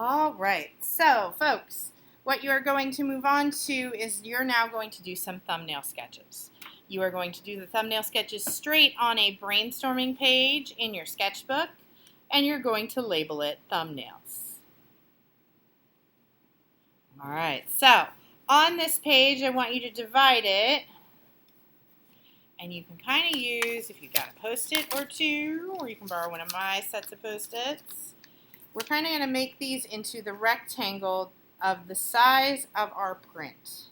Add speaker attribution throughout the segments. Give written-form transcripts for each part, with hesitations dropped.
Speaker 1: All right, so folks, what you're going to move on to is you're now going to do some thumbnail sketches. You are going to do the thumbnail sketches straight on a brainstorming page in your sketchbook, and you're going to label it thumbnails. All right, so on this page, I want you to divide it, and you can kind of use, if you've got a Post-it or two, or you can borrow one of my sets of Post-its. We're kind of going to make these into the rectangle of the size of our print,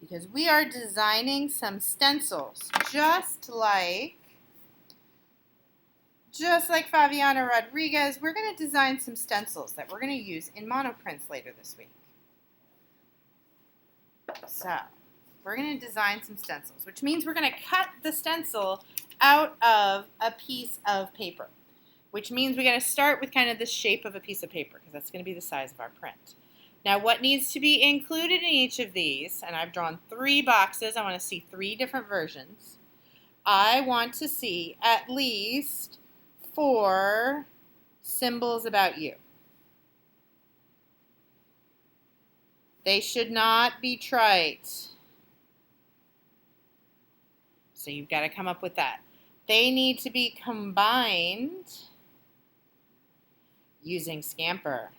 Speaker 1: because we are designing some stencils just like Fabiana Rodriguez. We're going to design some stencils that we're going to use in Monoprints later this week. So we're going to design some stencils, which means we're going to cut the stencil out of a piece of paper, which means we got to start with kind of the shape of a piece of paper because that's going to be the size of our print. Now what needs to be included in each of these, and I've drawn 3 boxes, I want to see 3 different versions. I want to see at least 4 symbols about you. They should not be trite. So you've got to come up with that. They need to be combined using Scamper.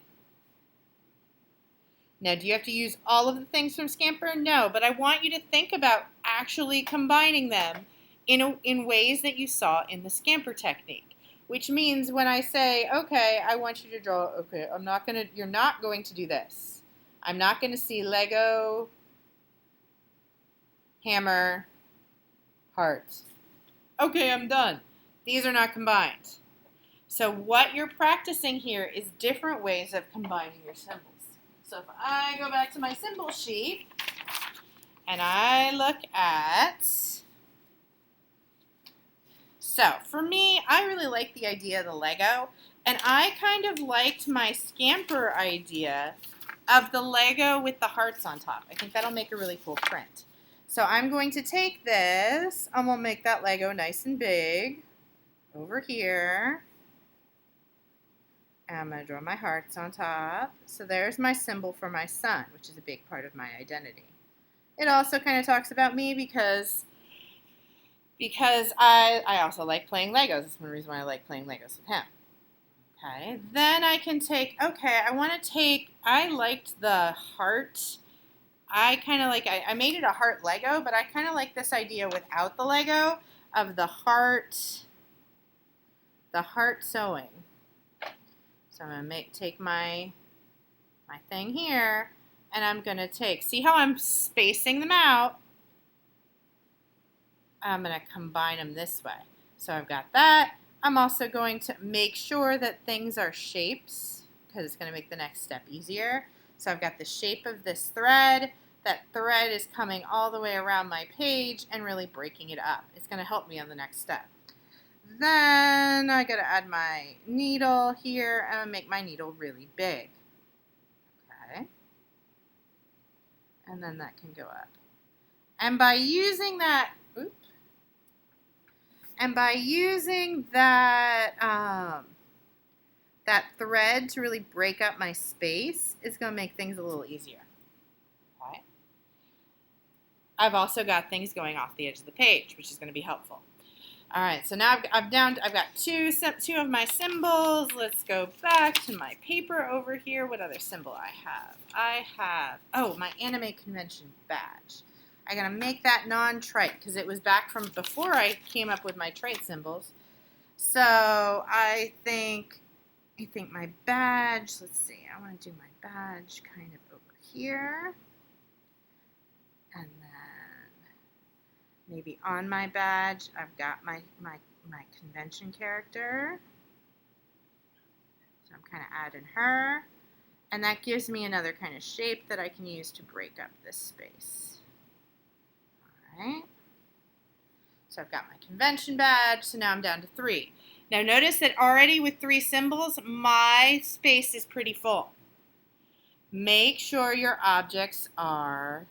Speaker 1: Now, do you have to use all of the things from Scamper? No, but I want you to think about actually combining them in ways that you saw in the Scamper technique, which means when I say, okay, I want you to draw, okay, you're not going to do this. I'm not going to see Lego, hammer, heart. Okay, I'm done. These are not combined. So what you're practicing here is different ways of combining your symbols. So if I go back to my symbol sheet and I look at, so for me, I really like the idea of the Lego, and I kind of liked my Scamper idea of the Lego with the hearts on top. I think that'll make a really cool print. So I'm going to take this and we'll make that Lego nice and big over here. And I'm going to draw my hearts on top. So there's my symbol for my sun, which is a big part of my identity. It also kind of talks about me because I also like playing Legos. That's one reason why I like playing Legos with him. Okay, then I can take, I liked the heart. I made it a heart Lego, but I kind of like this idea without the Lego of the heart sewing. So I'm going to take my thing here, and I'm going to see how I'm spacing them out? I'm going to combine them this way. So I've got that. I'm also going to make sure that things are shapes because it's going to make the next step easier. So I've got the shape of this thread. That thread is coming all the way around my page and really breaking it up. It's going to help me on the next step. Then I got to add my needle here and make my needle really big. Okay. And then that can go up. And by using that, that thread to really break up my space is going to make things a little easier. Okay. I've also got things going off the edge of the page, which is going to be helpful. All right, so now I've got two of my symbols. Let's go back to my paper over here. What other symbol I have? Oh, my anime convention badge. I gotta make that non-trite because it was back from before I came up with my trite symbols. So I think my badge. Let's see. I want to do my badge kind of over here, and then maybe on my badge I've got my convention character. So I'm kind of adding her, and that gives me another kind of shape that I can use to break up this space. Right. So I've got my convention badge, so now I'm down to 3. Now notice that already with 3 symbols, my space is pretty full. Make sure your objects are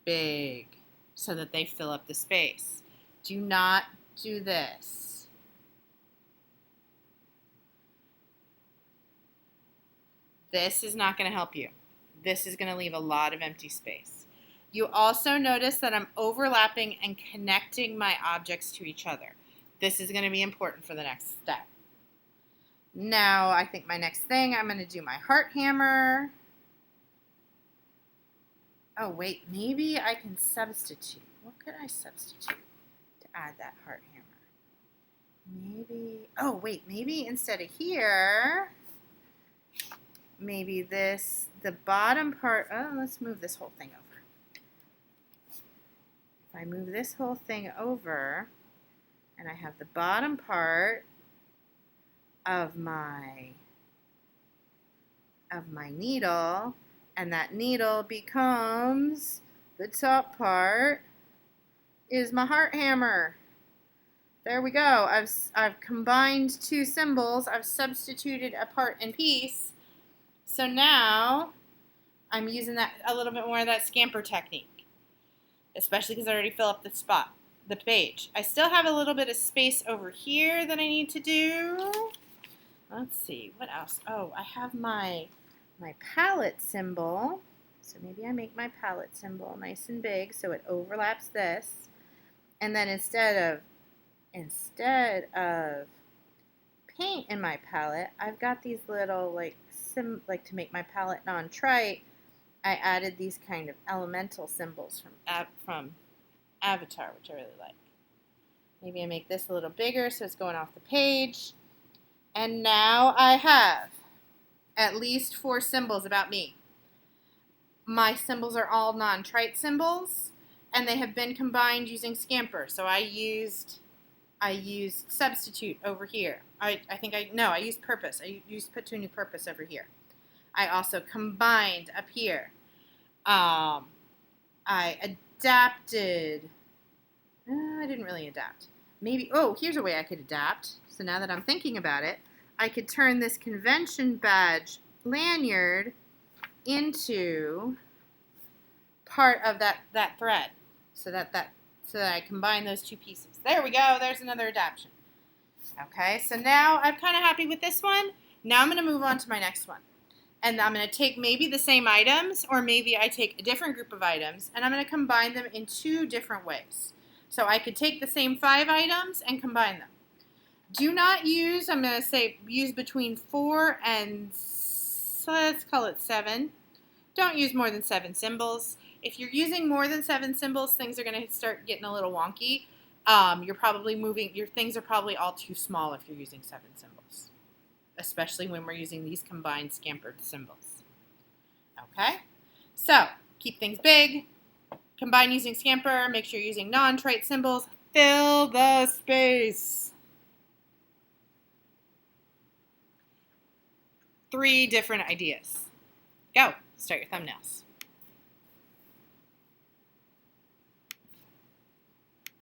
Speaker 1: big so that they fill up the space. Do not do this. This is not going to help you. This is going to leave a lot of empty space. You also notice that I'm overlapping and connecting my objects to each other. This is going to be important for the next step. Now, I think my next thing, I'm going to do my heart hammer. Oh, wait, maybe I can substitute. What could I substitute to add that heart hammer? Maybe, oh, wait, maybe instead of here, maybe this, the bottom part, oh, let's move this whole thing over. If I move this whole thing over, and I have the bottom part of my needle, and that needle becomes, the top part is my heart hammer. There we go. I've combined two symbols. I've substituted a part and piece. So now I'm using that a little bit more of that scamper technique, especially because I already fill up the page. I still have a little bit of space over here that I need to do. Let's see, what else? Oh, I have my palette symbol. So maybe I make my palette symbol nice and big so it overlaps this. And then instead of paint in my palette, I've got these little like to make my palette non-trite. I added these kind of elemental symbols from Avatar, which I really like. Maybe I make this a little bigger so it's going off the page. And now I have at least 4 symbols about me. My symbols are all non-trite symbols, and they have been combined using Scamper. So I used substitute over here. I used purpose. I used put to a new purpose over here. I also combined up here. I adapted. I didn't really adapt. Maybe, oh, here's a way I could adapt. So now that I'm thinking about it, I could turn this convention badge lanyard into part of that thread. So that I combine those two pieces. There we go. There's another adaptation. Okay, so now I'm kind of happy with this one. Now I'm going to move on to my next one. And I'm going to take maybe the same items, or maybe I take a different group of items, and I'm going to combine them in 2 different ways. So I could take the same 5 items and combine them. Do not use, I'm going to say, use between 4 and, let's call it 7. Don't use more than 7 symbols. If you're using more than 7 symbols, things are going to start getting a little wonky. Your things are probably all too small if you're using 7 symbols, especially when we're using these combined scampered symbols. Okay, so keep things big, combine using Scamper, make sure you're using non-trite symbols, fill the space. 3 different ideas. Go, start your thumbnails.